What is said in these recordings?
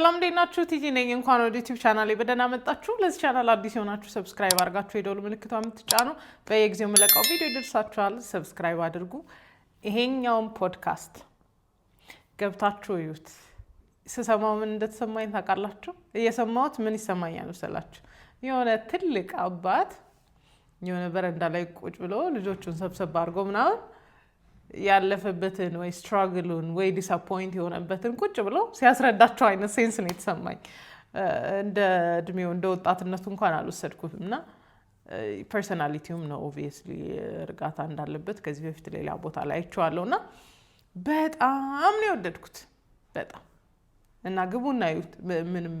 ሰላም ደናችሁ ቲጂ ነኝ እንኳን ወደ ዩቲዩብ ቻናሌ በደህና መጣችሁ ለዚህ ቻናል አዲስ ሆናችሁ ሰብስክራይብ አድርጋችሁ የደወል ምልክቷን የምትጫኑ በየጊዜው መለቃው ቪዲዮ ይደርሳችኋል ሰብስክራይብ አድርጉ ይሄኛውን ፖድካስት ገብታችሁ እዩት ስሰማው ምን እንደተሰማኝ ታውቃላችሁ እየሰማሁት ምን ይሰማኛል መሰላችሁ የሆነ ትልቅ አባት የሆነ በረንዳ ላይ ቁጭ ብሎ ልጆቹን ሰብሰብ አድርጎ ምናምን ያለፈበትን ወይ ስትራግሉን ወይ ዲስአፖይንት የሆነበትን ቁጭ ብሎ ሲያስረዳቸው አይነት ሴንስ ነው የተሰማኝ እንደ እድሜው እንደ ወጣትነቱ እንኳን አልወሰድኩትምና ፐርሰናሊቲውም ነው ኦብቪየስሊ እርጋታ እንዳለበት ከዚህ በፊት ሌላ ቦታ ላይ አይቼዋለሁና በጣም ነው የወደድኩት በጣም እና ግቡና ምንም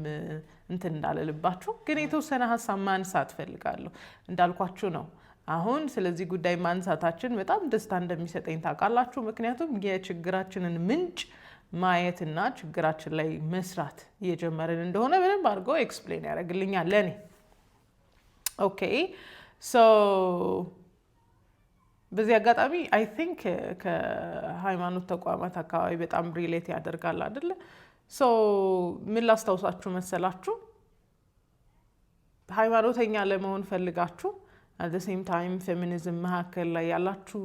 እንትን እንዳለልባችሁ ግን የተወሰነ ሐሳብ ማንሳት ፈልጋለሁ እንዳልኳችሁ ነው አሁን ስለዚህ ጉዳይ ማንሳታችን በጣም ደስታ እንደሚሰጠኝ ታውቃላችሁ ምክንያቱም የችግራችንን ምንጭ ማየትና ችግራችን ላይ መስራት እየጀመርን እንደሆነ በደንብ አድርጎ ኤክስፕሌን ያደርግልኛል ለኔ ኦኬ ሶ በዚህ አጋጣሚ አይ ቲንክ ከሃይማኖት ተቋማት አካባቢ በጣም ሪሌት ያደርጋል አይደለ ሶ ምን ላስታውሳችሁ መሰላችሁ ሃይማኖተኛ ለመሆን ፈልጋችሁ at the same time feminism መካከል ላይ ያላችሁ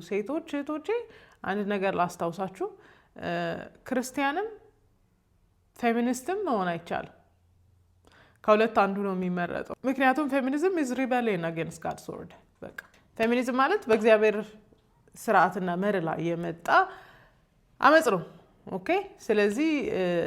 ሴቶች እህቶቼ አንድ ነገር ላስታውሳችሁ ክርስቲያንም ፌሚኒስትም መሆን አይቻልም ከሁለት አንዱ ነው የሚመረጠው ምክንያቱም ፌሚኒዝም is rebellion against God's word በቃ ፌሚኒዝም ማለት በእግዚአብሔር ስርዓትና መርህ ላይ የመጣ አመጽ ነው ኦኬ ስለዚህ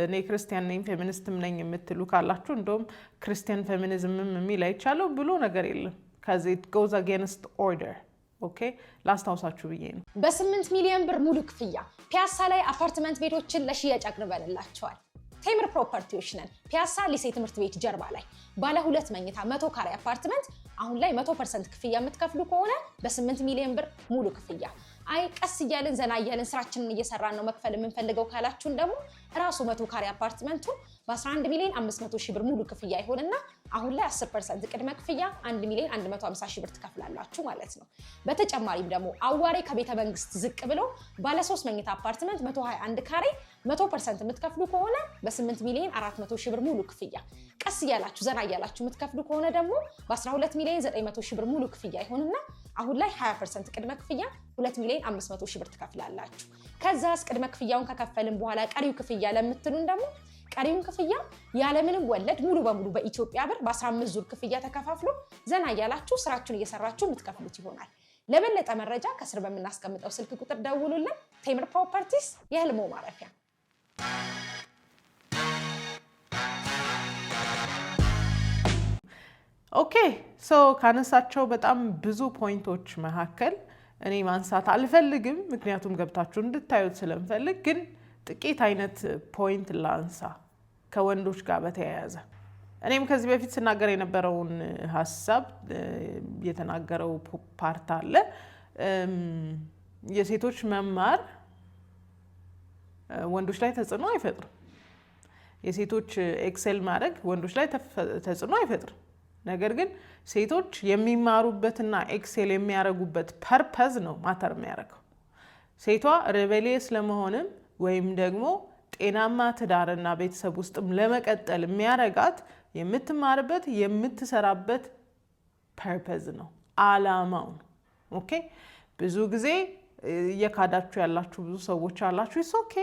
እኔ ክርስቲያን ነኝ ፌሚኒስትም ነኝ የምትሉ ካላችሁ እንደውም ክርስቲያን ፌሚኒዝምም የሚል አይቻለው ብሎ ነገር የለም because it goes against order okay ላስታውሳችሁ ብዬ ነው በ8 ሚሊዮን ብር ሙሉ ክፍያ ፒያሳ ላይ አፓርትመንት ቤቶችን ለሽያጭ አቅርበንላችኋል ቴምር ፕሮፐርቲዎች ነን ፒያሳ ሊሴ ትምህርት ቤት ጀርባ ላይ ባለ 2 መኝታ 100 ካሬ አፓርትመንት አሁን ላይ 100% ክፍያ የምትከፍሉ ከሆነ በ8 ሚሊዮን ብር ሙሉ ክፍያ አይ ቀስ እያልን ዘና እያልን ስራችንን እየሰራን ነው መክፈል የምንፈልገው ካላችሁን ደግሞ ራሱ 100 ካሬ አፓርትመንቱ በ11 ሚሊዮን 500 ሺህ ብር ሙሉ ክፍያ ይሆንና አሁን ላይ 10% ቅድመ ክፍያ 1 ሚሊዮን 150 ሺህ ብር ትከፍላላችሁ ማለት ነው በተጨማሪም ደግሞ አዋሬ ከቤተ መንግስት ዝቅ ብሎ ባለ 3 መኝታ አፓርትመንት 121 ካሬ 100% የምትከፍሉ ከሆነ በ8 ሚሊዮን 400 ሺህ ብር ሙሉ ክፍያ ቀስ እያላችሁ ዘና እያላችሁ የምትከፍሉ ከሆነ ደግሞ በ12 ሚሊዮን 900 ሺህ ብር ሙሉ ክፍያ ይሆንና አሁን ላይ 20% ቅድመ ክፍያ 2 ሚሊዮን 500 ሺህ ብር ትከፍላላችሁ ከዛስ ቅድመ ክፍያውን ከከፈልን በኋላ ቀሪው ክፍያ ለምትሉን ደግሞ ቀሪውን ክፍያ ያለምንም ወለድ ሙሉ በሙሉ በኢትዮጵያ ብር በ15 ዙር ክፍያ ተከፋፍሎ ዘና እያላችሁ ስራችሁን እየሰራችሁ የምትከፍሉት ይሆናል ለበለጠ መረጃ ከስር በመናስቀምጠው ስልክ ቁጥር ደውሉልን ቴምር ፕሮፐርቲስ የህልሞ ማረፊያ ኦኬ ሶ ካነሳቸው በጣም ብዙ ፖይንቶች መካከል እኔ ማንሳት አልፈልግም ምክንያቱም ገብታችሁ እንድታዩት ስለምፈልግ ግን ጥቂት አይነት ፖይንት ላንሳ ከወንዶች ጋር በተያያዘ እኔም ከዚህ በፊት ስናገር የነበረውን ሐሳብ የተናገረው ፓርት አለ የሴቶች መማር ወንዶች ላይ ተጽዕኖ አይፈጥርም የሴቶች ኤክሴል ማድረግ ወንዶች ላይ ተጽዕኖ አይፈጥርም ነገር ግን ሴቶች የሚማሩበትና ኤክሴል የሚያደርጉበት ፐርፐዝ ነው ማተር የሚያደርገው ሴቷ ሬቤሊየስ ለመሆንም ወይም ደግሞ ጤናማ ትዳርና ቤተሰብ ውስጥም ለመቀጠል የሚያረጋት የምትማርበት የምትሰራበት ፐርፐዝ ነው አላማው ኦኬ ብዙ ጊዜ የካዳችሁ ያላችሁ ብዙ ሰዎች አላችሁ ኢትስ ኦኬ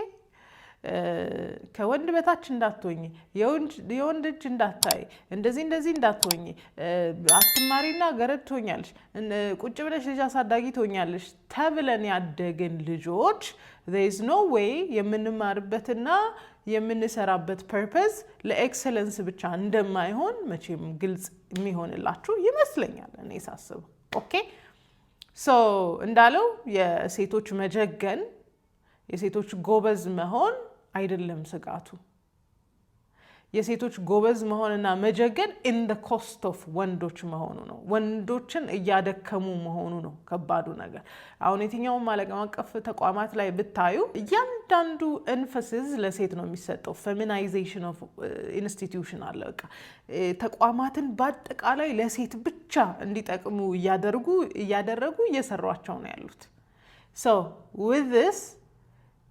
ከወንድ በታች እንዳትሆኚ የወንድ እጅ እንዳታይ እንደዚህ እንዳትሆኚ አትማሪና ገረድ ትሆኛለሽ ቁጭ ብለሽ ልጅ አሳዳጊ ትሆኛለሽ ተብለን ያደግን ልጆች there is no way የምንማርበትና የምንሰራበት ፐርፐዝ ለኤክሰለንስ ብቻ እንደማይሆን መቼም ግልጽ የሚሆንላችሁ ይመስለኛል እኔ ሳስብ ኦኬ ሶ እንዳለው የሴቶች መጀገን የሴቶች ጎበዝ መሆን አይደለም ስጋቱ የሴቶች ጎበዝ መሆንና መጀገን in the cost of ወንዶች መሆኑ ነው ወንዶችን እያደከሙ መሆኑ ነው ከባዱ ነገር አሁን የትኛውም ዓለም አቀፍ ተቋማት ላይ ብታዩ እያንዳንዱ emphasis ለሴት ነው የሚሰጠው feminization of institution አለ በቃ ተቋማትን በአጠቃላይ ለሴት ብቻ እንዲጠቅሙ እያደረጉ እየሰሯቸው ነው ያሉት so with this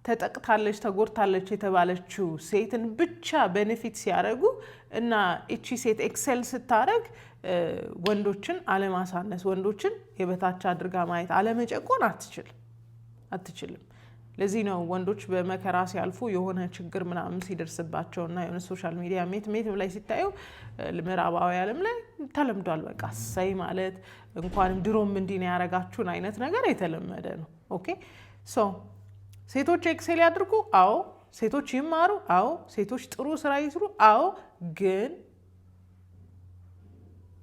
ተጠቅታለች ተጎርታለች የተባለችው ሴትን ብቻ ቤኔፊት ሲያደርጉ እና እቺ ሴት ኤክሰል ስታደርግ ወንዶችን አለማሳነስ ወንዶችን የበታች አድርጋ ማየት አለመጨቆን አትችልም። ለዚህ ነው ወንዶች በመከራ ሲያልፉ የሆነ ችግር ምናምን ሲደርስባቸውና የሆነ ሶሻል ሚዲያ ሜት ላይ ሲታዩ ምዕራባዊ ዓለም ላይ ተለምዷል። በቃ ሳይ ማለት እንኳንም ድሮም እንዲህ ነው ያረጋችሁን አይነት ነገር የተለመደ ነው። ኦኬ ሶ ሴቶች ኤክሴል ያድርጉ፣ አዎ። ሴቶች ይማሩ፣ አዎ። ሴቶች ጥሩ ስራ ይስሩ፣ አዎ። ግን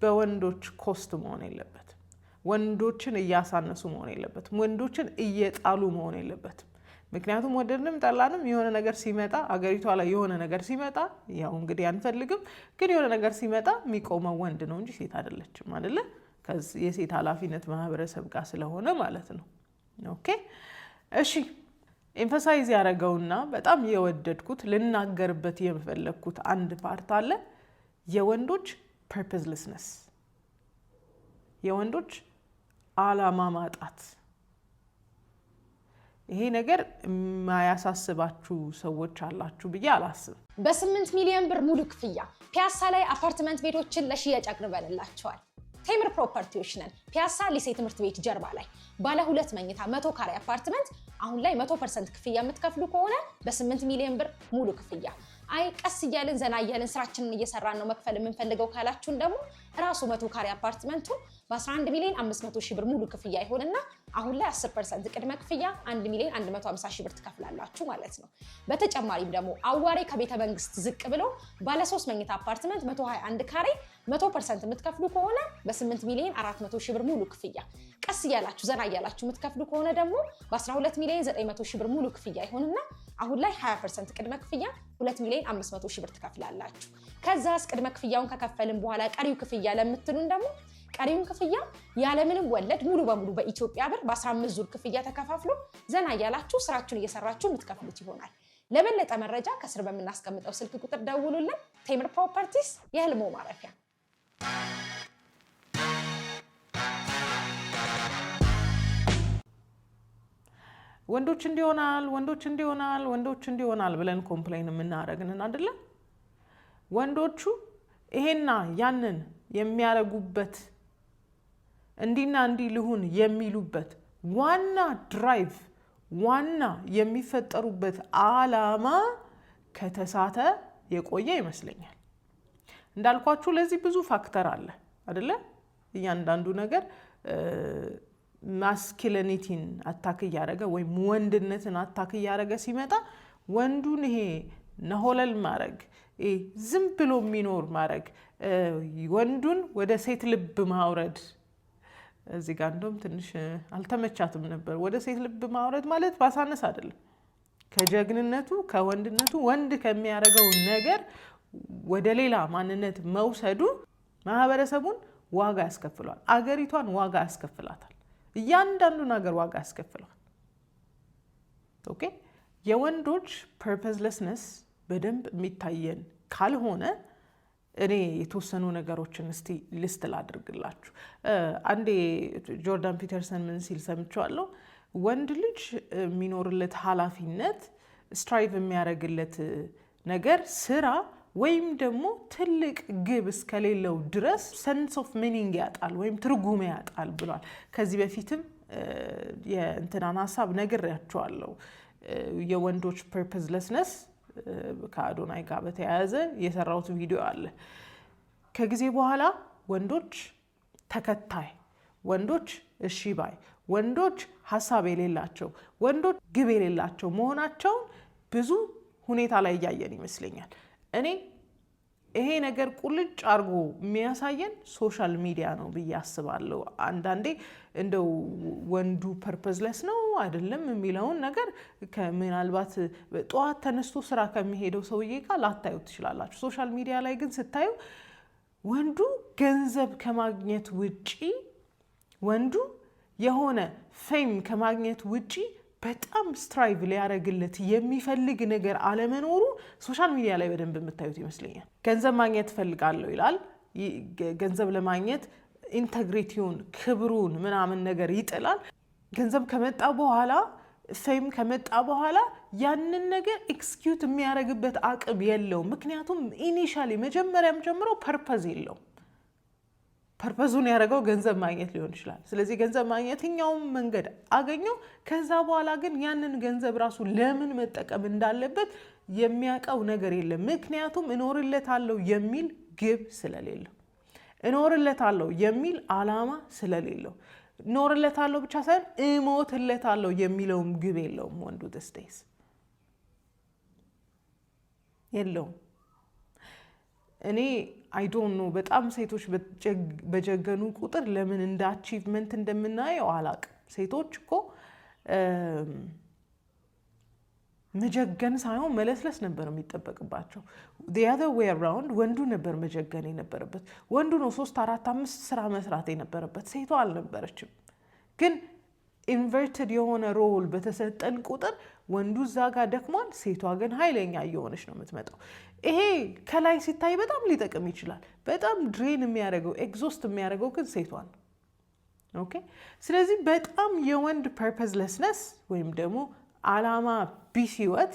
በወንዶች ኮስት መሆን የለበትም። ወንዶችን እያሳነሱ መሆን የለበትም። ወንዶችን እየጣሉ መሆን የለበትም። ምክንያቱም ወደድንም ጠላንም የሆነ ነገር ሲመጣ አገሪቷ ላይ የሆነ ነገር ሲመጣ ያው እንግዲህ አንፈልግም፣ ግን የሆነ ነገር ሲመጣ የሚቆመው ወንድ ነው እንጂ ሴት አይደለችም አይደለ? ከዚህ የሴት ኃላፊነት ማህበረሰብ ጋር ስለሆነ ማለት ነው። ኦኬ እሺ። ኤምፋሳይዝ ያደረገውና በጣም የወደድኩት ልናገርበት የፈለግኩት አንድ ፓርት አለ። የወንዶች ፐርፐዝለስነስ፣ የወንዶች አላማ ማጣት። ይሄ ነገር የማያሳስባችሁ ሰዎች አላችሁ ብዬ አላስብም። በ8 ሚሊዮን ብር ሙሉ ክፍያ ፒያሳ ላይ አፓርትመንት ቤቶችን ለሽያጭ አቅርበንላቸዋል። ቴምር ፕሮፐርቲዎች ነን። ፒያሳ ሊሴ ትምህርት ቤት ጀርባ ላይ ባለ 2 መኝታ 100 ካሬ አፓርትመንት አሁን ላይ 100% ክፍያ የምትከፍሉ ከሆነ በ8 ሚሊዮን ብር ሙሉ ክፍያ። አይ ቀስ እያልን ዘና እያልን ስራችንን እየሰራን ነው መክፈል የምንፈልገው ካላችሁን ደግሞ ራሱ 100 ካሬ አፓርትመንቱ በ11 ሚሊዮን 500 ሺህ ብር ሙሉ ክፍያ ይሆንና አሁን ላይ 10% ቅድመ ክፍያ 1 ሚሊዮን 150 ሺህ ብር ትከፍላላችሁ ማለት ነው። በተጨማሪም ደግሞ አዋሬ ከቤተ መንግስት ዝቅ ብሎ ባለ 3 መኝታ አፓርትመንት 121 ካሬ 100% የምትከፍሉ ከሆነ በ8 ሚሊዮን 400 ሺህ ብር ሙሉ ክፍያ። ቀስ እያላችሁ ዘና እያላችሁ የምትከፍሉ ከሆነ ደግሞ በ12 ሚሊዮን 900 ሺህ ብር ሙሉ ክፍያ ይሆንና አሁን ላይ 20% ቅድመ ክፍያ 2 ሚሊዮን 500 ሺህ ብር ትከፍላላችሁ። ከዛስ ቅድመ ክፍያውን ከከፈልን በኋላ ቀሪው ክፍያ ለምትሉን ደግሞ ቀሪውን ክፍያ ያለምንም ወለድ ሙሉ በሙሉ በኢትዮጵያ ብር በ15 ዙር ክፍያ ተከፋፍሎ ዘና እያላችሁ ስራችሁን እየሰራችሁ የምትከፍሉት ይሆናል። ለበለጠ መረጃ ከስር በምናስቀምጠው ስልክ ቁጥር ደውሉልን። ቴምር ፕሮፐርቲስ የህልሞ ማረፊያ። ወንዶች እንዲሆናል ብለን ኮምፕሌን የምናደርግንን አይደለ? ወንዶቹ ይሄና ያንን የሚያረጉበት እንዲና እንዲህ ልሁን የሚሉበት ዋና ድራይቭ ዋና የሚፈጠሩበት አላማ ከተሳተ የቆየ ይመስለኛል። እንዳልኳችሁ ለዚህ ብዙ ፋክተር አለ አይደለ? እያንዳንዱ ነገር ማስኪሊኒቲን አታክ እያደረገ ወይም ወንድነትን አታክ እያደረገ ሲመጣ ወንዱን ይሄ ነሆለል ማድረግ ዝም ብሎ የሚኖር ማድረግ ወንዱን ወደ ሴት ልብ ማውረድ። እዚህ ጋር እንደውም ትንሽ አልተመቻትም ነበር። ወደ ሴት ልብ ማውረድ ማለት ባሳነስ አይደለም። ከጀግንነቱ ከወንድነቱ ወንድ ከሚያደርገው ነገር ወደ ሌላ ማንነት መውሰዱ ማህበረሰቡን ዋጋ ያስከፍለዋል። አገሪቷን ዋጋ ያስከፍላታል። እያንዳንዱ ነገር ዋጋ ያስከፍለዋል። ኦኬ የወንዶች ፐርፐዝለስነስ በደንብ የሚታየን ካልሆነ እኔ የተወሰኑ ነገሮችን እስቲ ሊስት ላድርግላችሁ። አንዴ ጆርዳን ፒተርሰን ምን ሲል ሰምቼዋለሁ። ወንድ ልጅ የሚኖርለት ኃላፊነት ስትራይቭ የሚያደርግለት ነገር ስራ ወይም ደግሞ ትልቅ ግብ እስከሌለው ድረስ ሰንስ ኦፍ ሚኒንግ ያጣል ወይም ትርጉም ያጣል ብሏል። ከዚህ በፊትም የእንትናን ሀሳብ ነግሬያቸዋለሁ። የወንዶች ፐርፐዝለስነስ ከአዶናይ ጋር በተያያዘ የሰራሁት ቪዲዮ አለ። ከጊዜ በኋላ ወንዶች ተከታይ፣ ወንዶች እሺ ባይ፣ ወንዶች ሀሳብ የሌላቸው፣ ወንዶች ግብ የሌላቸው መሆናቸውን ብዙ ሁኔታ ላይ እያየን ይመስለኛል። እኔ ይሄ ነገር ቁልጭ አርጎ የሚያሳየን ሶሻል ሚዲያ ነው ብዬ አስባለሁ። አንዳንዴ እንደው ወንዱ ፐርፐዝለስ ነው አይደለም የሚለውን ነገር ምናልባት ጠዋት ተነስቶ ስራ ከሚሄደው ሰውዬ ጋር ላታዩ ትችላላችሁ። ሶሻል ሚዲያ ላይ ግን ስታዩ ወንዱ ገንዘብ ከማግኘት ውጪ፣ ወንዱ የሆነ ፌም ከማግኘት ውጪ በጣም ስትራይቭ ሊያደርግለት የሚፈልግ ነገር አለመኖሩ ሶሻል ሚዲያ ላይ በደንብ የምታዩት ይመስለኛል። ገንዘብ ማግኘት እፈልጋለሁ ይላል። ገንዘብ ለማግኘት ኢንተግሪቲውን ክብሩን ምናምን ነገር ይጥላል። ገንዘብ ከመጣ በኋላ ፌም ከመጣ በኋላ ያንን ነገር ኤክስኪዩት የሚያደርግበት አቅም የለውም። ምክንያቱም ኢኒሻሊ መጀመሪያም ጀምሮ ፐርፐዝ የለውም። ፐርፐዙን ያደረገው ገንዘብ ማግኘት ሊሆን ይችላል። ስለዚህ ገንዘብ ማግኘት የትኛውም መንገድ አገኘው። ከዛ በኋላ ግን ያንን ገንዘብ ራሱ ለምን መጠቀም እንዳለበት የሚያውቀው ነገር የለም። ምክንያቱም እኖርለታለሁ የሚል ግብ ስለሌለው፣ እኖርለታለሁ የሚል አላማ ስለሌለው፣ እኖርለታለሁ ብቻ ሳይሆን እሞትለታለሁ የሚለውም ግብ የለውም። ወንዱ ደስታይስ የለውም። እኔ አይ ዶንት ኖ በጣም ሴቶች በጀገኑ ቁጥር ለምን እንደ አቺቭመንት እንደምናየው አላቅም። ሴቶች እኮ መጀገን ሳይሆን መለስለስ ነበር የሚጠበቅባቸው። the other way around ወንዱ ነበር መጀገን የነበረበት። ወንዱ ነው 3 4 5 ስራ መስራት የነበረበት፣ ሴቷ አልነበረችም። ግን ኢንቨርትድ የሆነ ሮል በተሰጠን ቁጥር ወንዱ እዛ ጋር ደክሟል፣ ሴቷ ግን ኃይለኛ እየሆነች ነው የምትመጣው። ይሄ ከላይ ሲታይ በጣም ሊጠቅም ይችላል። በጣም ድሬን የሚያደርገው ኤግዞስት የሚያደርገው ግን ሴቷን ነው። ኦኬ። ስለዚህ በጣም የወንድ ፐርፐዝለስነስ ወይም ደግሞ አላማ ቢስ ህይወት፣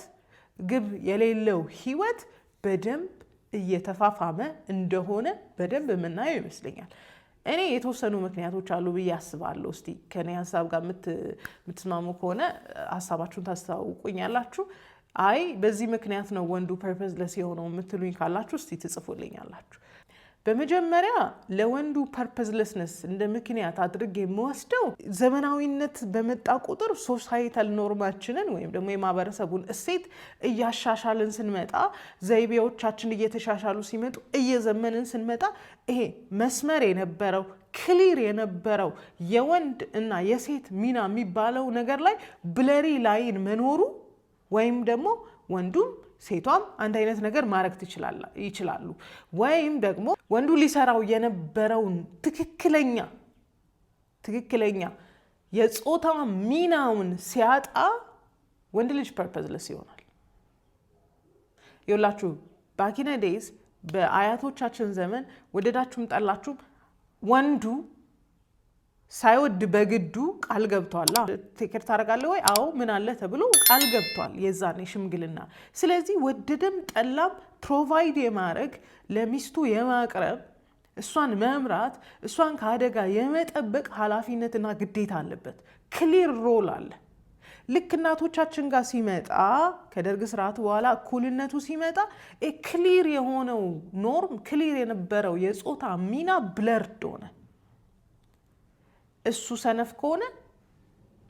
ግብ የሌለው ህይወት በደንብ እየተፋፋመ እንደሆነ በደንብ የምናየው ይመስለኛል። እኔ የተወሰኑ ምክንያቶች አሉ ብዬ አስባለሁ። እስቲ ከኔ ሀሳብ ጋር የምትስማሙ ከሆነ ሀሳባችሁን ታስታውቁኛላችሁ። አይ በዚህ ምክንያት ነው ወንዱ ፐርፐዝለስ የሆነው የምትሉኝ ካላችሁ እስቲ ትጽፉልኛላችሁ። በመጀመሪያ ለወንዱ ፐርፐዝለስነስ እንደ ምክንያት አድርጌ የምወስደው ዘመናዊነት በመጣ ቁጥር ሶሳይታል ኖርማችንን ወይም ደግሞ የማህበረሰቡን እሴት እያሻሻልን ስንመጣ፣ ዘይቤዎቻችን እየተሻሻሉ ሲመጡ፣ እየዘመንን ስንመጣ ይሄ መስመር የነበረው ክሊር የነበረው የወንድ እና የሴት ሚና የሚባለው ነገር ላይ ብለሪ ላይን መኖሩ ወይም ደግሞ ወንዱም ሴቷም አንድ አይነት ነገር ማድረግ ይችላሉ፣ ወይም ደግሞ ወንዱ ሊሰራው የነበረውን ትክክለኛ የጾታ ሚናውን ሲያጣ ወንድ ልጅ ፐርፐዝለስ ይሆናል። ይኸውላችሁ ባኪነ ዴይዝ በአያቶቻችን ዘመን ወደዳችሁም ጠላችሁም ወንዱ ሳይወድ በግዱ ቃል ገብቷል። ቴክር ታደርጋለህ ወይ? አዎ ምን አለ ተብሎ ቃል ገብቷል የዛኔ ሽምግልና። ስለዚህ ወደደም ጠላም ፕሮቫይድ የማድረግ ለሚስቱ የማቅረብ እሷን መምራት እሷን ከአደጋ የመጠበቅ ኃላፊነትና ግዴታ አለበት። ክሊር ሮል አለ። ልክ እናቶቻችን ጋር ሲመጣ ከደርግ ስርዓት በኋላ እኩልነቱ ሲመጣ ክሊር የሆነው ኖርም ክሊር የነበረው የጾታ ሚና ብለርድ ሆነ። እሱ ሰነፍ ከሆነ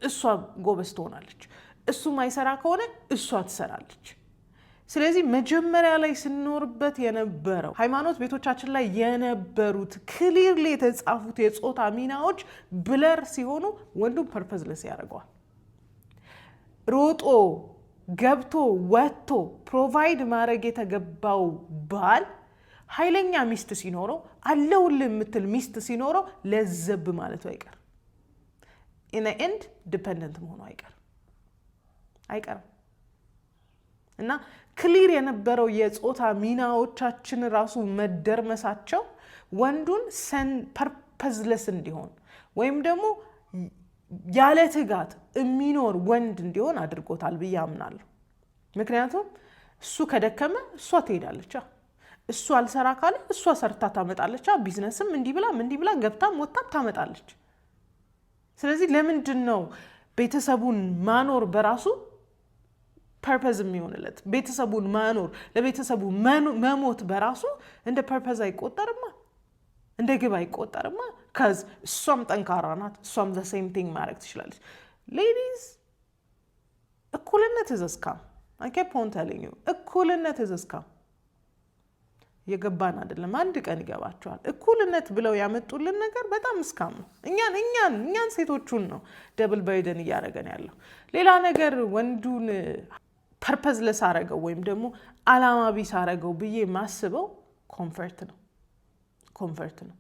እሷ ጎበዝ ትሆናለች፣ እሱ ማይሰራ ከሆነ እሷ ትሰራለች። ስለዚህ መጀመሪያ ላይ ስንኖርበት የነበረው ሃይማኖት ቤቶቻችን ላይ የነበሩት ክሊርሊ የተጻፉት የጾታ ሚናዎች ብለር ሲሆኑ ወንዱም ፐርፐዝለስ ያደርገዋል። ሮጦ ገብቶ ወጥቶ ፕሮቫይድ ማድረግ የተገባው ባል ኃይለኛ ሚስት ሲኖረው፣ አለውልህ የምትል ሚስት ሲኖረው ለዘብ ማለቱ አይቀርም። ኢን ዘ ኤንድ ዲፔንደንት መሆኑ አይቀርም። እና ክሊር የነበረው የጾታ ሚናዎቻችን ራሱ መደርመሳቸው ወንዱን ፐርፐዝለስ እንዲሆን ወይም ደግሞ ያለ ትጋት የሚኖር ወንድ እንዲሆን አድርጎታል ብዬ አምናለሁ። ምክንያቱም እሱ ከደከመ እሷ ትሄዳለች፣ እሱ አልሰራ ካለ እሷ ሰርታ ታመጣለች። ቢዝነስም እንዲህ ብላ ገብታም ወጣም ታመጣለች። ስለዚህ ለምንድን ነው ቤተሰቡን ማኖር በራሱ ፐርፐዝ የሚሆንለት? ቤተሰቡን ማኖር ለቤተሰቡ መሞት በራሱ እንደ ፐርፐዝ አይቆጠርማ፣ እንደ ግብ አይቆጠርማ። ከዚ እሷም ጠንካራ ናት፣ እሷም ዘ ሴም ቲንግ ማድረግ ትችላለች። ሌዲዝ እኩልነት is a scam. I keep on telling you እኩልነት is a scam. የገባን አይደለም፣ አንድ ቀን ይገባቸዋል። እኩልነት ብለው ያመጡልን ነገር በጣም እስካም ነው። እኛን ሴቶቹን ነው ደብል በርደን እያደረገን ያለው። ሌላ ነገር ወንዱን ፐርፐዝለስ አረገው ወይም ደግሞ አላማ ቢስ አረገው ብዬ ማስበው ኮንፈርት ነው።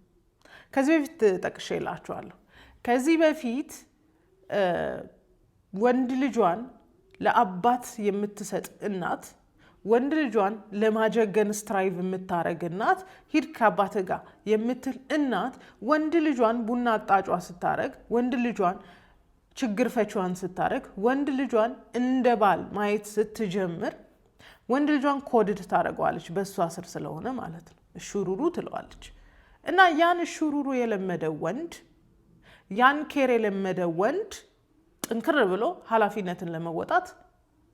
ከዚህ በፊት ጠቅሼላችኋለሁ። ከዚህ በፊት ወንድ ልጇን ለአባት የምትሰጥ እናት፣ ወንድ ልጇን ለማጀገን ስትራይቭ የምታረግ እናት፣ ሂድ ከአባት ጋር የምትል እናት ወንድ ልጇን ቡና አጣጯ ስታረግ፣ ወንድ ልጇን ችግር ፈቺዋን ስታረግ ወንድ ልጇን እንደ ባል ማየት ስትጀምር ወንድ ልጇን ኮድድ ታደርገዋለች በእሷ ስር ስለሆነ ማለት ነው። እሹሩሩ ትለዋለች። እና ያን እሹሩሩ የለመደ ወንድ ያን ኬር የለመደ ወንድ ጥንክር ብሎ ኃላፊነትን ለመወጣት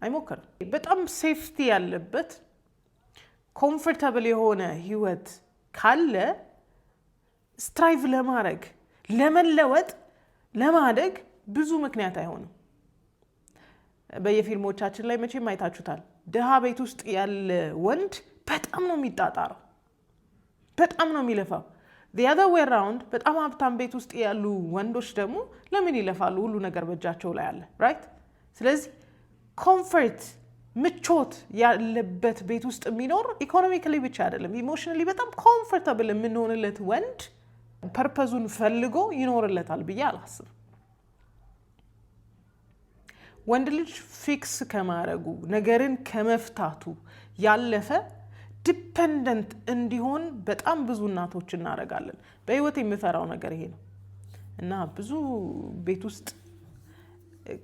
አይሞክርም። በጣም ሴፍቲ ያለበት ኮምፎርታብል የሆነ ህይወት ካለ ስትራይቭ ለማድረግ ለመለወጥ ለማደግ ብዙ ምክንያት አይሆንም። በየፊልሞቻችን ላይ መቼም አይታችሁታል። ድሃ ቤት ውስጥ ያለ ወንድ በጣም ነው የሚጣጣረው፣ በጣም ነው የሚለፋው። the other way around በጣም ሀብታም ቤት ውስጥ ያሉ ወንዶች ደግሞ ለምን ይለፋሉ? ሁሉ ነገር በእጃቸው ላይ አለ ራይት። ስለዚህ ኮምፎርት ምቾት ያለበት ቤት ውስጥ የሚኖር ኢኮኖሚካሊ ብቻ አይደለም ኢሞሽናሊ በጣም ኮምፎርታብል የምንሆንለት ወንድ ፐርፐዙን ፈልጎ ይኖርለታል ብዬ አላስብም። ወንድ ልጅ ፊክስ ከማድረጉ ነገርን ከመፍታቱ ያለፈ ዲፔንደንት እንዲሆን በጣም ብዙ እናቶች እናደርጋለን። በህይወት የምፈራው ነገር ይሄ ነው እና ብዙ ቤት ውስጥ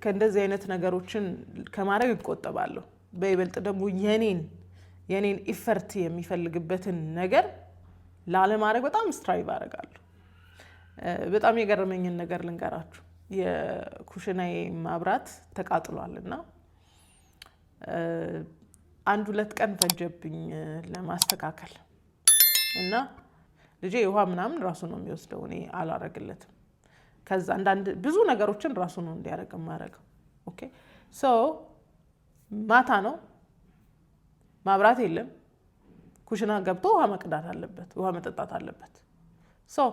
ከእንደዚህ አይነት ነገሮችን ከማድረግ ይቆጠባለሁ። በይበልጥ ደግሞ የኔን ኢፈርት የሚፈልግበትን ነገር ላለማድረግ በጣም ስትራይቭ አደርጋለሁ። በጣም የገረመኝን ነገር ልንገራችሁ። የኩሽናዬ ማብራት ተቃጥሏል እና 1-2 ቀን ፈጀብኝ ለማስተካከል እና ልጄ ውሃ ምናምን ራሱ ነው የሚወስደው፣ እኔ አላረግለትም። ከዛ አንዳንድ ብዙ ነገሮችን ራሱ ነው እንዲያደርግ የማደርገው። ኦኬ ሶ ማታ ነው፣ ማብራት የለም። ኩሽና ገብቶ ውሃ መቅዳት አለበት፣ ውሃ መጠጣት አለበት። ሶ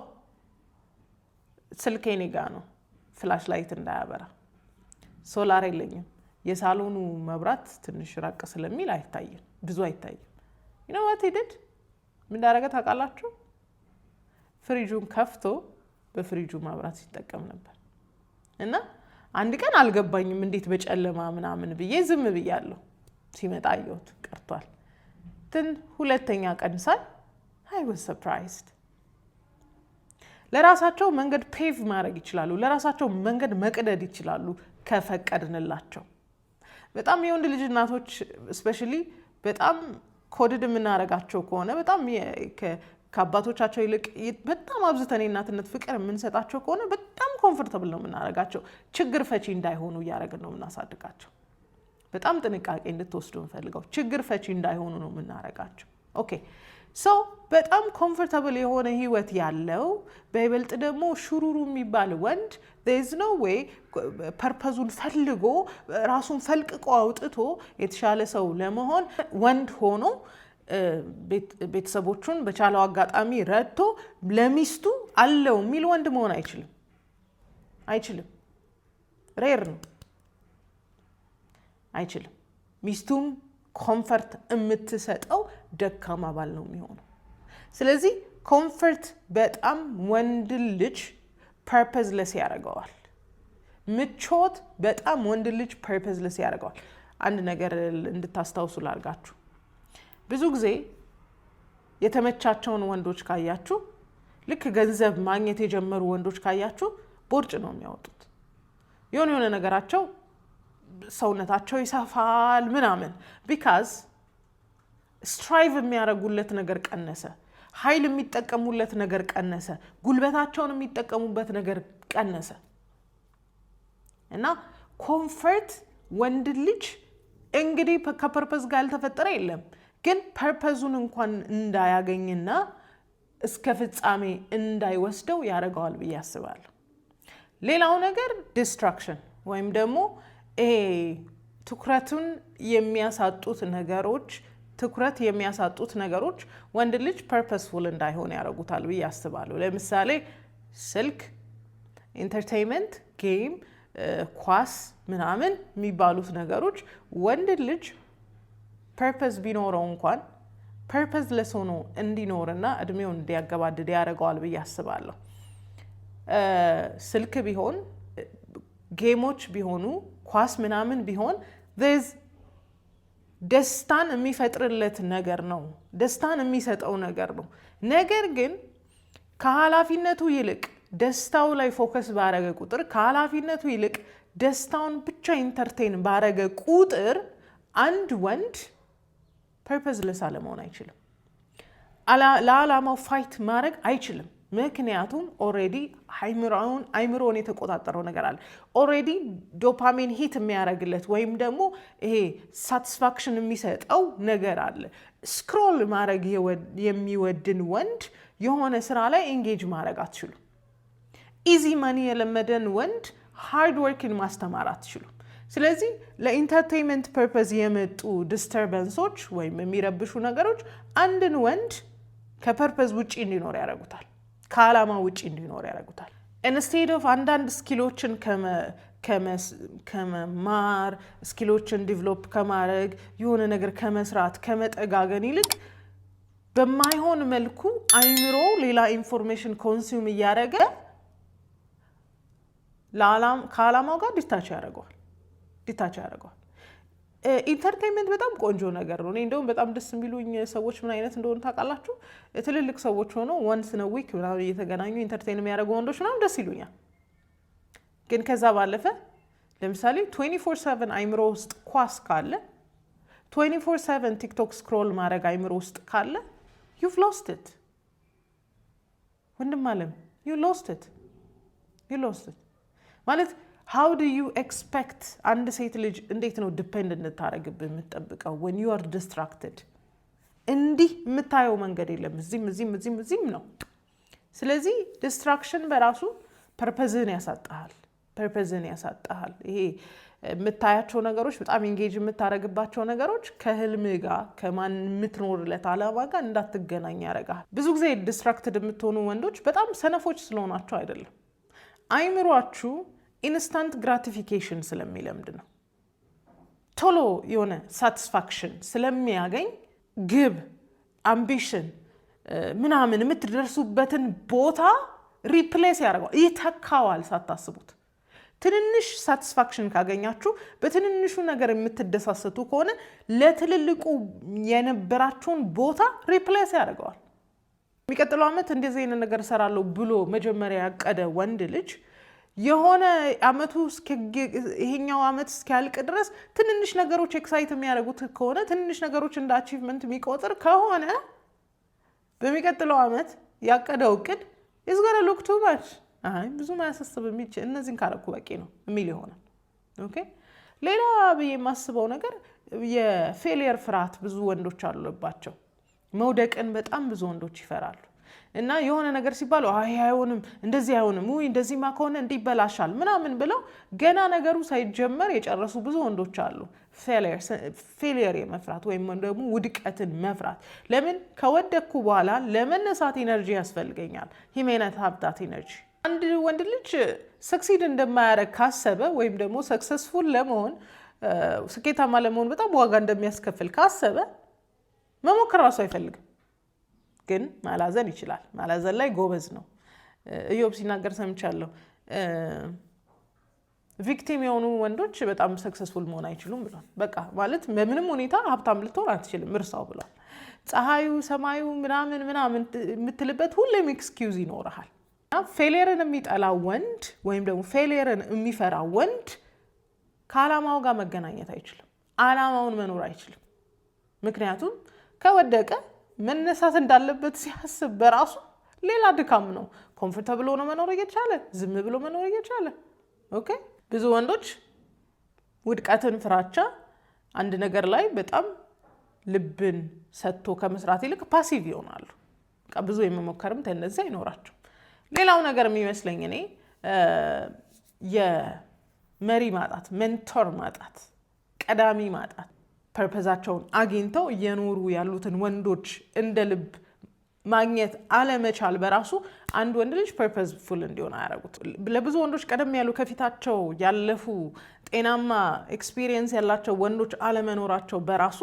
ስልኬ እኔ ጋ ነው፣ ፍላሽ ላይት እንዳያበራ። ሶላር የለኝም። የሳሎኑ መብራት ትንሽ ራቅ ስለሚል አይታይም፣ ብዙ አይታይም። you know what he did? ምን እንዳደረገ ታውቃላችሁ? ፍሪጁን ከፍቶ በፍሪጁ መብራት ሲጠቀም ነበር። እና አንድ ቀን አልገባኝም እንዴት በጨለማ ምናምን ብዬ ዝም ብያለሁ። ሲመጣ አየሁት ቀርቷል። ሁለተኛ ቀን ሳይ I was surprised። ለራሳቸው መንገድ ፔቭ ማድረግ ይችላሉ፣ ለራሳቸው መንገድ መቅደድ ይችላሉ ከፈቀድንላቸው። በጣም የወንድ ልጅ እናቶች ስፔሻሊ በጣም ኮድድ የምናደርጋቸው ከሆነ በጣም ከአባቶቻቸው ይልቅ በጣም አብዝተን የእናትነት ፍቅር የምንሰጣቸው ከሆነ በጣም ኮምፎርታብል ነው የምናደርጋቸው። ችግር ፈቺ እንዳይሆኑ እያደረግን ነው የምናሳድጋቸው። በጣም ጥንቃቄ እንድትወስዱ እንፈልገው። ችግር ፈቺ እንዳይሆኑ ነው የምናደርጋቸው። ኦኬ ሶ በጣም ኮምፎርታብል የሆነ ህይወት ያለው በይበልጥ ደግሞ ሹሩሩ የሚባል ወንድ there is no way ፐርፐዙን ፈልጎ ራሱን ፈልቅቆ አውጥቶ የተሻለ ሰው ለመሆን ወንድ ሆኖ ቤተሰቦቹን በቻለው አጋጣሚ ረድቶ ለሚስቱ አለው የሚል ወንድ መሆን አይችልም። ሬር ነው፣ አይችልም። ሚስቱም ኮምፈርት የምትሰጠው ደካማ ባል ነው የሚሆነው። ስለዚህ ኮምፈርት በጣም ወንድ ልጅ ፐርፐዝለስ ያደርገዋል። ምቾት በጣም ወንድ ልጅ ፐርፐዝለስ ያደርገዋል። አንድ ነገር እንድታስታውሱ ላድርጋችሁ። ብዙ ጊዜ የተመቻቸውን ወንዶች ካያችሁ፣ ልክ ገንዘብ ማግኘት የጀመሩ ወንዶች ካያችሁ ቦርጭ ነው የሚያወጡት። የሆነ ነገራቸው ሰውነታቸው ይሰፋል ምናምን። ቢካዝ ስትራይቭ የሚያደርጉለት ነገር ቀነሰ፣ ኃይል የሚጠቀሙለት ነገር ቀነሰ፣ ጉልበታቸውን የሚጠቀሙበት ነገር ቀነሰ። እና ኮምፈርት ወንድ ልጅ እንግዲህ ከፐርፐዝ ጋር ያልተፈጠረ የለም፣ ግን ፐርፐዙን እንኳን እንዳያገኝና እስከ ፍጻሜ እንዳይወስደው ያደርገዋል ብዬ አስባለሁ። ሌላው ነገር ዲስትራክሽን ወይም ደግሞ ትኩረት የሚያሳጡት ነገሮች ወንድ ልጅ ፐርፐስፉል እንዳይሆን ያደርጉታል ብዬ አስባለሁ። ለምሳሌ ስልክ፣ ኢንተርቴይንመንት፣ ጌም፣ ኳስ ምናምን የሚባሉት ነገሮች ወንድ ልጅ ፐርፐስ ቢኖረው እንኳን ፐርፐስለስ ሆኖ እንዲኖርና እድሜውን እንዲያገባድድ ያደርገዋል ብዬ አስባለሁ። ስልክ ቢሆን፣ ጌሞች ቢሆኑ፣ ኳስ ምናምን ቢሆን ደስታን የሚፈጥርለት ነገር ነው፣ ደስታን የሚሰጠው ነገር ነው። ነገር ግን ከኃላፊነቱ ይልቅ ደስታው ላይ ፎከስ ባደረገ ቁጥር፣ ከኃላፊነቱ ይልቅ ደስታውን ብቻ ኢንተርቴን ባረገ ቁጥር አንድ ወንድ ፐርፐዝለስ አለመሆን አይችልም። ለዓላማው ፋይት ማድረግ አይችልም። ምክንያቱም ኦሬዲ አይምሮውን የተቆጣጠረው ነገር አለ። ኦሬዲ ዶፓሚን ሂት የሚያደርግለት ወይም ደግሞ ይሄ ሳቲስፋክሽን የሚሰጠው ነገር አለ። ስክሮል ማድረግ የሚወድን ወንድ የሆነ ስራ ላይ ኤንጌጅ ማድረግ አትችሉም። ኢዚ መኒ የለመደን ወንድ ሃርድ ወርክን ማስተማር አትችሉም። ስለዚህ ለኢንተርቴንመንት ፐርፐዝ የመጡ ዲስተርበንሶች ወይም የሚረብሹ ነገሮች አንድን ወንድ ከፐርፐዝ ውጪ እንዲኖር ያደርጉታል፣ ከዓላማ ውጪ እንዲኖር ያደርጉታል። ኢንስቴድ ኦፍ አንዳንድ ስኪሎችን ከመማር ስኪሎችን ዲቨሎፕ ከማድረግ የሆነ ነገር ከመስራት ከመጠጋገን ይልቅ በማይሆን መልኩ አይምሮ ሌላ ኢንፎርሜሽን ኮንሱም እያደረገ ከዓላማው ጋር ዲታች ያደርገዋል። ኢንተርቴንመንት በጣም ቆንጆ ነገር ነው። እኔ እንደውም በጣም ደስ የሚሉኝ ሰዎች ምን አይነት እንደሆኑ ታውቃላችሁ? ትልልቅ ሰዎች ሆነው ወንስ ነው ዊክ ምናምን እየተገናኙ ኢንተርቴን የሚያደርጉ ወንዶች ምናምን ደስ ይሉኛል። ግን ከዛ ባለፈ ለምሳሌ 24/7 አይምሮ ውስጥ ኳስ ካለ 24/7 ቲክቶክ ስክሮል ማድረግ አይምሮ ውስጥ ካለ you've lost it ወንድም አለም you lost it ማለት how do you expect አንድ ሴት ልጅ እንዴት ነው ዲፔንድ እንድታረግብህ የምትጠብቀው when you are distracted? እንዲህ የምታየው መንገድ የለም፣ እዚህም ነው። ስለዚህ ዲስትራክሽን በራሱ ፐርፐዝን ያሳጣሃል። ይሄ የምታያቸው ነገሮች በጣም ኢንጌጅ የምታረግባቸው ነገሮች ከህልም ጋር ከማን የምትኖርለት ዓላማ ጋር እንዳትገናኝ ያደርጋል። ብዙ ጊዜ ዲስትራክትድ የምትሆኑ ወንዶች በጣም ሰነፎች ስለሆናቸው አይደለም፣ አይምሯችሁ ኢንስታንት ግራቲፊኬሽን ስለሚለምድ ነው። ቶሎ የሆነ ሳቲስፋክሽን ስለሚያገኝ ግብ፣ አምቢሽን ምናምን የምትደርሱበትን ቦታ ሪፕሌስ ያደርገዋል፣ ይተካዋል ሳታስቡት። ትንንሽ ሳቲስፋክሽን ካገኛችሁ በትንንሹ ነገር የምትደሳሰቱ ከሆነ ለትልልቁ የነበራችሁን ቦታ ሪፕሌስ ያደርገዋል። የሚቀጥለው ዓመት እንደዚህ አይነት ነገር እሰራለሁ ብሎ መጀመሪያ ያቀደ ወንድ ልጅ የሆነ ይሄኛው ዓመት እስኪያልቅ ድረስ ትንንሽ ነገሮች ኤክሳይት የሚያደርጉት ከሆነ ትንንሽ ነገሮች እንደ አቺቭመንት የሚቆጥር ከሆነ በሚቀጥለው ዓመት ያቀደው እቅድ is gonna look too much ብዙ ማያሳስብ የሚችል እነዚህን ካረኩ በቂ ነው የሚል ይሆናል። ኦኬ ሌላ ብዬ የማስበው ነገር የፌሊየር ፍርሃት ብዙ ወንዶች አሉባቸው። መውደቅን በጣም ብዙ ወንዶች ይፈራሉ እና የሆነ ነገር ሲባሉ አይሆንም፣ እንደዚህ አይሆንም፣ እንደዚህማ ከሆነ እንዲበላሻል ምናምን ብለው ገና ነገሩ ሳይጀመር የጨረሱ ብዙ ወንዶች አሉ። ፌሊየር የመፍራት ወይም ደግሞ ውድቀትን መፍራት። ለምን ከወደቅኩ በኋላ ለመነሳት ኢነርጂ ያስፈልገኛል። ሂሜነት ሀብታት ኢነርጂ። አንድ ወንድ ልጅ ሰክሲድ እንደማያደርግ ካሰበ ወይም ደግሞ ሰክሰስፉል ለመሆን ስኬታማ ለመሆን በጣም ዋጋ እንደሚያስከፍል ካሰበ መሞከር ራሱ አይፈልግም። ግን ማላዘን ይችላል። ማላዘን ላይ ጎበዝ ነው። ኢዮብ ሲናገር ሰምቻለሁ። ቪክቲም የሆኑ ወንዶች በጣም ሰክሰስፉል መሆን አይችሉም ብሏል። በቃ ማለት በምንም ሁኔታ ሀብታም ልትሆን አትችልም እርሳው ብሏል። ፀሐዩ፣ ሰማዩ ምናምን የምትልበት ሁሌም ኤክስኪውዝ ይኖርሃል። ፌሊየርን የሚጠላ ወንድ ወይም ደግሞ ፌሊየርን የሚፈራ ወንድ ከዓላማው ጋር መገናኘት አይችልም። ዓላማውን መኖር አይችልም። ምክንያቱም ከወደቀ መነሳት እንዳለበት ሲያስብ በራሱ ሌላ ድካም ነው። ኮምፎርታብል ሆኖ መኖር እየቻለ ዝም ብሎ መኖር እየቻለ ኦኬ። ብዙ ወንዶች ውድቀትን ፍራቻ አንድ ነገር ላይ በጣም ልብን ሰጥቶ ከመስራት ይልቅ ፓሲቭ ይሆናሉ። በቃ ብዙ የመሞከርም ተነዚህ አይኖራቸው። ሌላው ነገር የሚመስለኝ እኔ የመሪ ማጣት፣ ሜንቶር ማጣት፣ ቀዳሚ ማጣት፣ ፐርፐዛቸውን አግኝተው እየኖሩ ያሉትን ወንዶች እንደ ልብ ማግኘት አለመቻል በራሱ አንድ ወንድ ልጅ ፐርፐዝፉል እንዲሆን አያደርጉት። ለብዙ ወንዶች ቀደም ያሉ ከፊታቸው ያለፉ ጤናማ ኤክስፒሪየንስ ያላቸው ወንዶች አለመኖራቸው በራሱ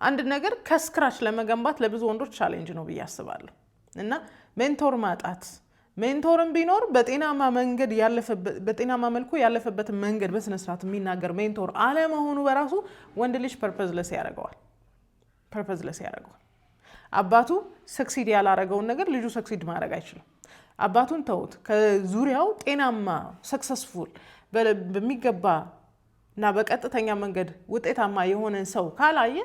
አንድ ነገር ከስክራች ለመገንባት ለብዙ ወንዶች ቻሌንጅ ነው ብዬ አስባለሁ። እና ሜንቶር ማጣት፣ ሜንቶርም ቢኖር በጤናማ መልኩ ያለፈበትን መንገድ በስነስርዓት የሚናገር ሜንቶር አለመሆኑ በራሱ ወንድ ልጅ ፐርፐዝለስ ያደርገዋል። አባቱ ሰክሲድ ያላረገውን ነገር ልጁ ሰክሲድ ማድረግ አይችልም። አባቱን ተውት ከዙሪያው ጤናማ ሰክሰስፉል በሚገባ እና በቀጥተኛ መንገድ ውጤታማ የሆነን ሰው ካላየ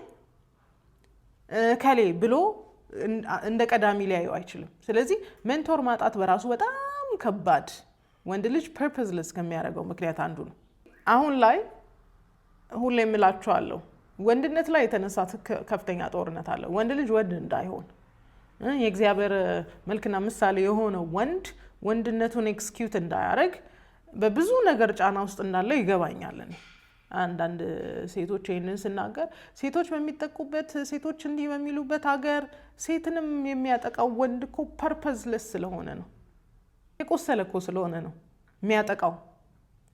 ከሌ ብሎ እንደ ቀዳሚ ሊያየው አይችልም። ስለዚህ ሜንቶር ማጣት በራሱ በጣም ከባድ ወንድ ልጅ ፐርፐዝለስ ከሚያደርገው ምክንያት አንዱ ነው። አሁን ላይ ሁሌ እምላችኋለሁ ወንድነት ላይ የተነሳ ከፍተኛ ጦርነት አለ። ወንድ ልጅ ወንድ እንዳይሆን የእግዚአብሔር መልክና ምሳሌ የሆነው ወንድነቱን ኤክስኪዩት እንዳያደርግ በብዙ ነገር ጫና ውስጥ እንዳለ ይገባኛል። አንዳንድ ሴቶች ይህንን ስናገር ሴቶች በሚጠቁበት ሴቶች እንዲህ በሚሉበት ሀገር ሴትንም የሚያጠቃው ወንድ እኮ ፐርፐዝለስ ስለሆነ ነው። የቆሰለ እኮ ስለሆነ ነው የሚያጠቃው።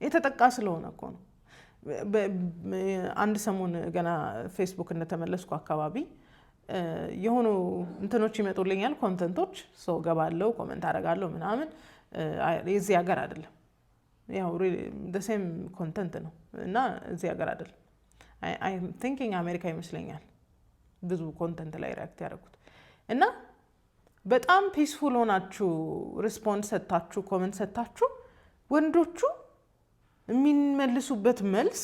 የተጠቃ ስለሆነ እኮ ነው። አንድ ሰሞን ገና ፌስቡክ እንደተመለስኩ አካባቢ የሆኑ እንትኖች ይመጡልኛል፣ ኮንተንቶች ሰው ገባለው ኮመንት አደርጋለሁ ምናምን። የዚህ ሀገር አይደለም ያው ሴም ኮንተንት ነው እና እዚህ ሀገር አይደለም። አይ ቲንኪንግ አሜሪካ ይመስለኛል ብዙ ኮንተንት ላይ ሪያክት ያደረጉት እና በጣም ፒስፉል ሆናችሁ ሪስፖንስ ሰጣችሁ ኮመንት ሰጣችሁ ወንዶቹ የሚመልሱበት መልስ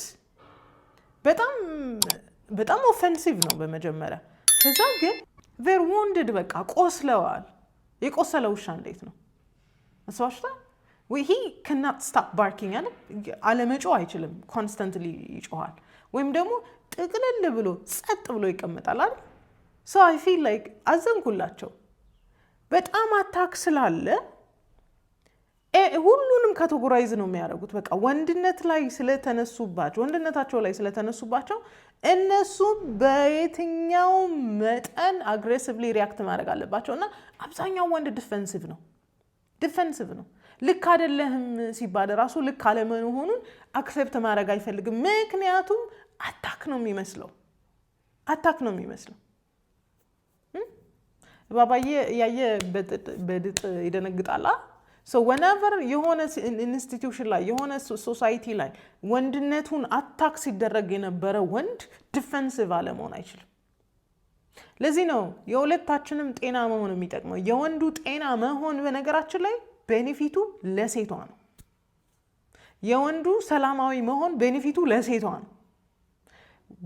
በጣም ኦፌንሲቭ ነው በመጀመሪያ። ከዛ ግን ቬር wounded በቃ ቆስለዋል። የቆሰለ ውሻ እንዴት ነው አስባሽታ ወይ he cannot stop barking አለመጮህ አይችልም። ኮንስታንትሊ ይጮሃል ወይም ደግሞ ጥቅልል ብሎ ጸጥ ብሎ ይቀመጣል አይደል? so I feel like አዘንኩላቸው። በጣም አታክ ስላለ ሁሉንም ካቴጎራይዝ ነው የሚያደርጉት። በቃ ወንድነታቸው ላይ ስለተነሱባቸው እነሱ በየትኛው መጠን አግሬሲቭሊ ሪያክት ማድረግ አለባቸው እና አብዛኛው ወንድ ዲፌንሲቭ ነው። ልክ አይደለህም ሲባል ራሱ ልክ አለመሆኑን አክሴፕት ማድረግ አይፈልግም። ምክንያቱም አታክ ነው የሚመስለው። ባባዬ ያየ በድጥ ይደነግጣል። so whenever የሆነ ኢንስቲትዩሽን ላይ የሆነ ሶሳይቲ ላይ ወንድነቱን አታክ ሲደረግ የነበረ ወንድ ዲፌንሲቭ አለመሆን አይችልም። ለዚህ ነው የሁለታችንም ጤና መሆን የሚጠቅመው። የወንዱ ጤና መሆን በነገራችን ላይ ቤኔፊቱ ለሴቷ ነው። የወንዱ ሰላማዊ መሆን ቤኔፊቱ ለሴቷ ነው።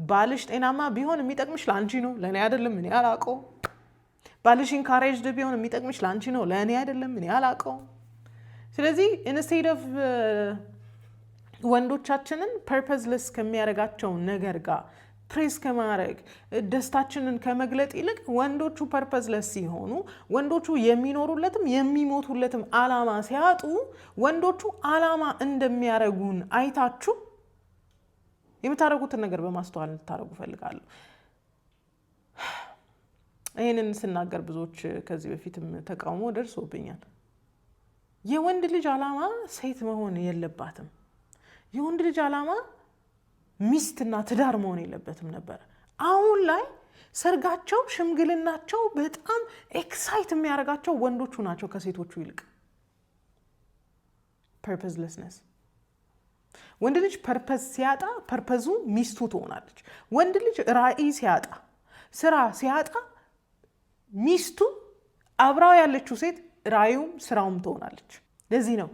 ባልሽ ጤናማ ቢሆን የሚጠቅምሽ ለአንቺ ነው፣ ለእኔ አይደለም፣ እኔ አላውቀው። ባልሽ ኢንካሬጅድ ቢሆን የሚጠቅምሽ ለአንቺ ነው፣ ለእኔ አይደለም፣ እኔ አላውቀው። ስለዚህ ኢንስቴድ ኦፍ ወንዶቻችንን ፐርፐዝለስ ከሚያደርጋቸው ነገር ጋር ፕሬስ ከማድረግ ደስታችንን ከመግለጥ ይልቅ ወንዶቹ ፐርፐዝለስ ሲሆኑ ወንዶቹ የሚኖሩለትም የሚሞቱለትም አላማ ሲያጡ ወንዶቹ አላማ እንደሚያደርጉን አይታችሁ የምታደርጉትን ነገር በማስተዋል እንድታደርጉ ፈልጋለሁ። ይህንን ስናገር ብዙዎች ከዚህ በፊትም ተቃውሞ ደርሶብኛል። የወንድ ልጅ አላማ ሴት መሆን የለባትም። የወንድ ልጅ አላማ ሚስትና ትዳር መሆን የለበትም ነበር። አሁን ላይ ሰርጋቸው፣ ሽምግልናቸው በጣም ኤክሳይት የሚያደርጋቸው ወንዶቹ ናቸው ከሴቶቹ ይልቅ። ፐርፐዝለስነስ። ወንድ ልጅ ፐርፐዝ ሲያጣ ፐርፐዙ ሚስቱ ትሆናለች። ወንድ ልጅ ራዕይ ሲያጣ፣ ስራ ሲያጣ ሚስቱ አብራው ያለችው ሴት ራዕዩም ስራውም ትሆናለች። ለዚህ ነው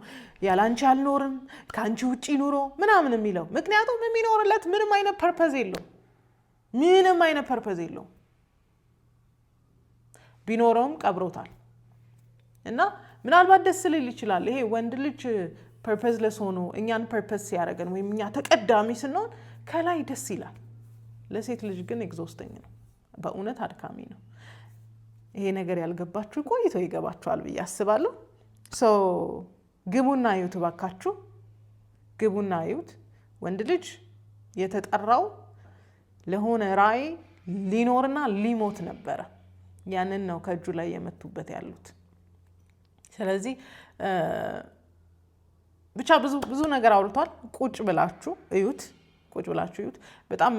ያላንቺ አልኖርም ከአንቺ ውጪ ኑሮ ምናምን የሚለው። ምክንያቱም የሚኖርለት ምንም አይነት ፐርፐዝ የለውም። ቢኖረውም ቀብሮታል። እና ምናልባት ደስ ሊል ይችላል ይሄ ወንድ ልጅ ፐርፐዝለስ ሆኖ እኛን ፐርፐዝ ሲያደርገን ወይም እኛ ተቀዳሚ ስንሆን ከላይ ደስ ይላል። ለሴት ልጅ ግን ኤግዞስቲንግ ነው፣ በእውነት አድካሚ ነው። ይሄ ነገር ያልገባችሁ ቆይቶ ይገባችኋል ብዬ አስባለሁ። ግቡና እዩት ባካችሁ፣ ግቡና እዩት። ወንድ ልጅ የተጠራው ለሆነ ራዕይ ሊኖርና ሊሞት ነበረ። ያንን ነው ከእጁ ላይ የመቱበት ያሉት። ስለዚህ ብቻ ብዙ ነገር አውርቷል። ቁጭ ብላችሁ እዩት። በጣም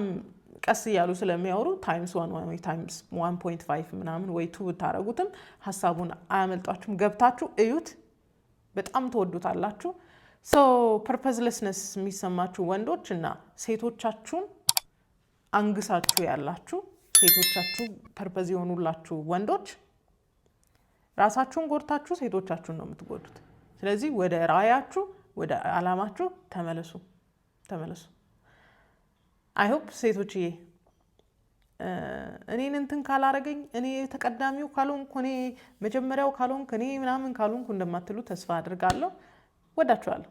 ቀስ እያሉ ስለሚያወሩ ታይምስ 1 ወይ ታይምስ 1.5 ምናምን ወይ 2 ብታረጉትም ሀሳቡን አያመልጧችሁም። ገብታችሁ እዩት፣ በጣም ትወዱታላችሁ። ፐርፐዝለስነስ የሚሰማችሁ ወንዶች እና ሴቶቻችሁን አንግሳችሁ ያላችሁ ሴቶቻችሁ ፐርፐዝ የሆኑላችሁ ወንዶች ራሳችሁን ጎድታችሁ ሴቶቻችሁን ነው የምትጎዱት። ስለዚህ ወደ ራዕያችሁ ወደ አላማችሁ ተመለሱ። አይ ሆፕ ሴቶችዬ እኔን እንትን ካላረገኝ እኔ ተቀዳሚው ካልሆንኩ እኔ መጀመሪያው ካልሆንኩ እኔ ምናምን ካልሆንኩ እንደማትሉ ተስፋ አድርጋለሁ። ወዳችኋለሁ።